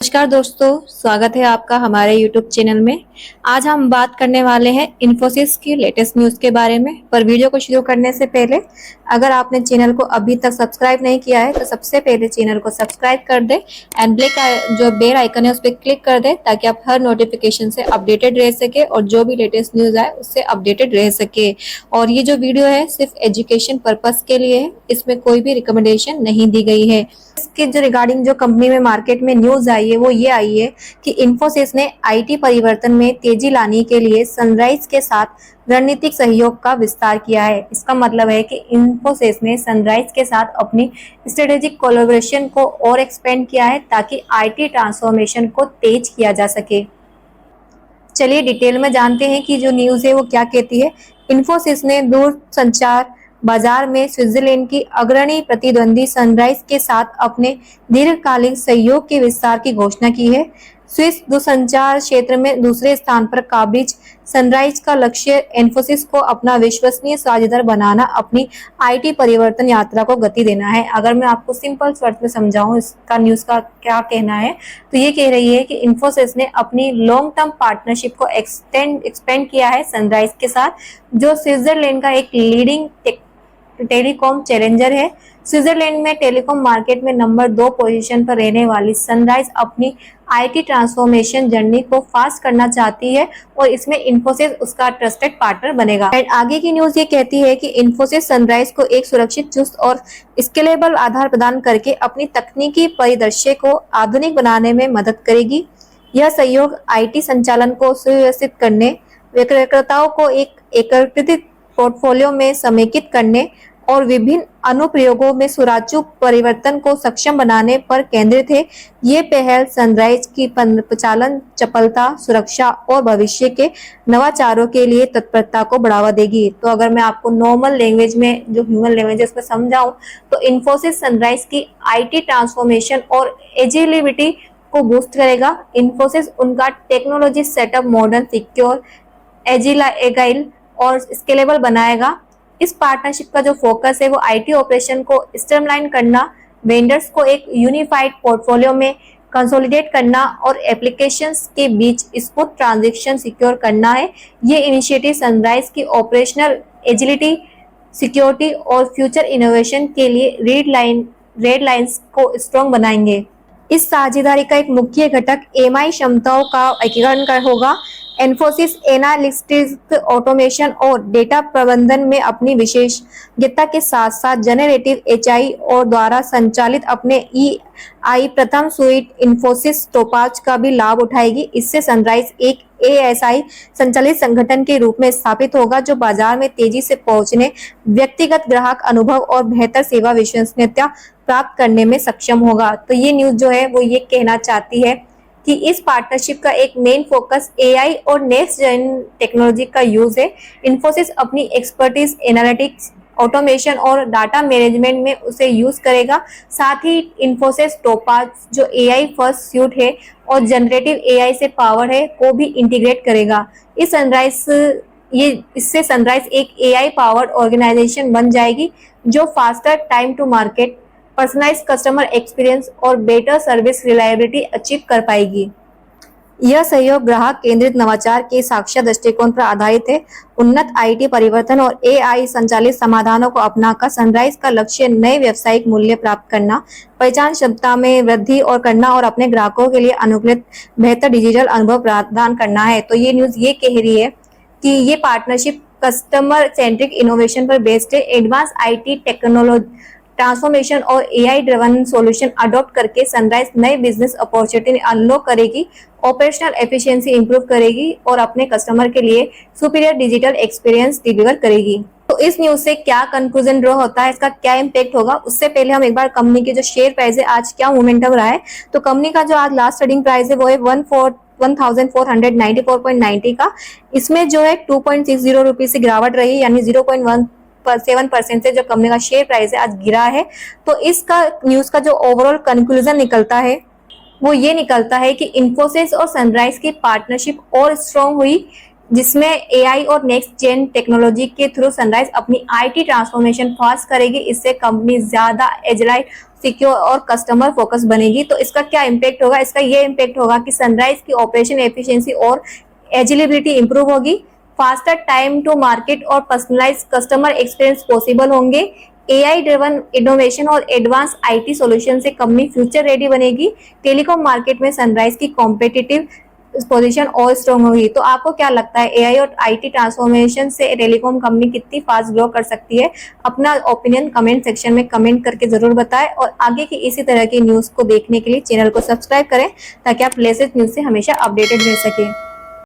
नमस्कार दोस्तों, स्वागत है आपका हमारे YouTube चैनल में। आज हम बात करने वाले हैं इन्फोसिस की लेटेस्ट न्यूज़ के बारे में। पर वीडियो को शुरू करने से पहले अगर आपने चैनल को अभी तक सब्सक्राइब नहीं किया है तो सबसे पहले चैनल को सब्सक्राइब कर दे एंड जो बेल आइकन है उस पर क्लिक कर दे ताकि आप हर नोटिफिकेशन से अपडेटेड रह सके और जो भी लेटेस्ट न्यूज़ आए उससे अपडेटेड रह सके। और ये जो वीडियो है सिर्फ एजुकेशन पर्पस के लिए है, इसमें कोई भी रिकमेंडेशन नहीं दी गई है। इसके जो रिगार्डिंग जो कंपनी में मार्केट में न्यूज आई है वो ये आई है कि इन्फोसिस ने आईटी परिवर्तन में तेजी लाने के लिए सनराइज के साथ रणनीतिक सहयोग का विस्तार किया है। इसका मतलब है कि इन्फोसिस ने सनराइज के साथ अपनी स्ट्रेटेजिक कोलैबोरेशन को और एक्सपेंड किया है ताकि आईटी ट्रांसफॉर्मेशन को तेज किया जा सके। चलिए डिटेल में जानते हैं कि जो न्यूज है वो क्या कहती है। इन्फोसिस ने दूरसंचार बाजार में स्विट्जरलैंड की अग्रणी प्रतिद्वंदी सनराइज के साथ अपने दीर्घकालिक सहयोग के विस्तार की घोषणा की है। स्विस दूरसंचार क्षेत्र में दूसरे स्थान पर काब्रिज सनराइज का लक्ष्य इन्फोसिस को अपना विश्वसनीय साझेदार बनाना, अपनी आईटी परिवर्तन यात्रा को गति देना है। अगर मैं आपको सिंपल शब्द में समझाऊं इसका न्यूज का क्या कहना है तो ये कह रही है कि इन्फोसिस ने अपनी लॉन्ग टर्म पार्टनरशिप को एक्सपेंड किया है सनराइज के साथ, जो स्विट्जरलैंड का एक लीडिंग टेलीकॉम चैलेंजर है। स्विट्जरलैंड में टेलीकॉम मार्केट में नंबर 2 पोजीशन पर रहने वाली सनराइज अपनी आईटी ट्रांसफॉर्मेशन जर्नी को फास्ट करना चाहती है और इसमें इन्फोसिस उसका ट्रस्टेड पार्टनर बनेगा। एंड आगे की न्यूज ये कहती है कि इन्फोसिस सनराइज को एक सुरक्षित, चुस्त और स्केलेबल आधार प्रदान करके अपनी तकनीकी परिदृश्य को आधुनिक बनाने में मदद करेगी। यह सहयोग आईटी संचालन को सुव्यवस्थित करने, विक्रेताओं को एक एकीकृत पोर्टफोलियो में समेकित करने और विभिन्न अनुप्रयोगों में सुचारू परिवर्तन को सक्षम बनाने पर केंद्रित है। ये पहल सनराइज की परिचालन चपलता, सुरक्षा और भविष्य के नवाचारों के लिए तत्परता को बढ़ावा देगी। तो अगर मैं आपको नॉर्मल लैंग्वेज में, जो ह्यूमन लैंग्वेज है उसको समझाऊं तो इन्फोसिस सनराइज की आईटी ट्रांसफॉर्मेशन और एजिलिबिलिटी को बूस्ट करेगा। इन्फोसिस उनका technology setup modern, secure, agile और स्केलेबल बनाएगा। इस पार्टनरशिप का जो फोकस है वो आईटी ऑपरेशन को स्ट्रीमलाइन करना, वेंडर्स को एक यूनिफाइड पोर्टफोलियो में कंसोलिडेट करना और एप्लीकेशंस के बीच स्मूथ ट्रांजैक्शन सिक्योर करना है। ये इनिशिएटिव सनराइज की ऑपरेशनल एजिलिटी, सिक्योरिटी और फ्यूचर इनोवेशन के लिए रेड लाइंस को स्ट्रॉन्ग बनाएंगे। इस साझेदारी का एक मुख्य घटक एमआई क्षमताओं का एकीकरण होगा। इन्फोसिस एनालिटिक्स, ऑटोमेशन और डेटा प्रबंधन में अपनी विशेषज्ञता के साथ साथ जनरेटिव एआई और द्वारा संचालित अपने ईआई प्रथम सुइट इन्फोसिस टोपाज का भी लाभ उठाएगी। इससे सनराइज एक एएसआई संचालित संगठन के रूप में स्थापित होगा जो बाजार में तेजी से पहुंचने, व्यक्तिगत ग्राहक अनुभव और बेहतर सेवा विश्वसनीयता प्राप्त करने में सक्षम होगा। तो ये न्यूज जो है वो ये कहना चाहती है कि इस पार्टनरशिप का एक मेन फोकस एआई और नेक्स्ट जेन टेक्नोलॉजी का यूज है। इन्फोसिस अपनी एक्सपर्टीज एनालिटिक्स, ऑटोमेशन और डाटा मैनेजमेंट में उसे यूज करेगा। साथ ही इन्फोसिस टोपाज जो एआई फर्स्ट सूट है और जनरेटिव एआई से पावर है को भी इंटीग्रेट करेगा। इससे सनराइज एक एआई पावर्ड ऑर्गेनाइजेशन बन जाएगी जो faster time to market, personalised customer experience और बेटर सर्विस रिलायबिलिटी अचीव कर पाएगी। यह सहयोग ग्राहक केंद्रित नवाचार के साक्षात दृष्टिकोण पर आधारित है। उन्नत आईटी परिवर्तन और एआई संचालित समाधानों को अपनाकर सनराइज का लक्ष्य नए व्यावसायिक मूल्य प्राप्त करना, पहचान क्षमता में वृद्धि और अपने ग्राहकों के लिए अनुकूलित बेहतर डिजिटल अनुभव प्रदान करना है। तो ये न्यूज ये कह रही है कि ये पार्टनरशिप कस्टमर सेंट्रिक इनोवेशन पर बेस्ड है। एडवांस आईटी टेक्नोलॉजी ट्रांसफॉर्मेशन और एआई ड्रिवन सॉल्यूशन अडॉप्ट करके सनराइज नए बिजनेस अपॉर्चुनिटी अनलॉक करेगी, ऑपरेशनल एफिशिएंसी इंप्रूव करेगी और अपने कस्टमर के लिए सुपीरियर डिजिटल एक्सपीरियंस डिलीवर करेगी। तो इस न्यूज से क्या कंक्लूजन ड्रॉ होता है, इसका क्या इम्पैक्ट होगा, उससे पहले हम एक बार कंपनी के जो शेयर प्राइस है आज क्या मोमेंटम रहा है। तो कंपनी का जो आज लास्ट ट्रेडिंग प्राइस है वो है 1494.90 का। इसमें जो है 2.60 रुपीज से गिरावट रही, यानी 0.17% से जो कंपनी का शेयर प्राइस है आज गिरा है। तो इसका न्यूज का जो ओवरऑल कंक्लूजन निकलता है वो ये निकलता है कि इन्फोसिस और सनराइज की पार्टनरशिप और स्ट्रॉन्ग हुई, जिसमें एआई और नेक्स्ट जेन टेक्नोलॉजी के थ्रू सनराइज अपनी आईटी ट्रांसफॉर्मेशन फास्ट करेगी। इससे कंपनी ज्यादा एजाइल, सिक्योर और कस्टमर फोकस बनेगी। तो इसका क्या इम्पैक्ट होगा? इसका ये इम्पैक्ट होगा कि सनराइज की ऑपरेशन एफिशिएंसी और एजिलिबिलिटी इंप्रूव होगी, फास्टर टाइम टू मार्केट और पर्सनलाइज कस्टमर एक्सपीरियंस पॉसिबल होंगे। एआई ड्रिवन इनोवेशन और एडवांस आईटी सॉल्यूशन से कंपनी फ्यूचर रेडी बनेगी। टेलीकॉम मार्केट में सनराइज की कॉम्पिटिटिव पोजीशन और स्ट्रॉन्ग होगी। तो आपको क्या लगता है एआई और आईटी ट्रांसफॉर्मेशन से टेलीकॉम कंपनी कितनी फास्ट ग्रो कर सकती है? अपना ओपिनियन कमेंट सेक्शन में कमेंट करके जरूर बताएं और आगे की इसी तरह की न्यूज को देखने के लिए चैनल को सब्सक्राइब करें ताकि आप लेटेस्ट न्यूज से हमेशा अपडेटेड रह सकें।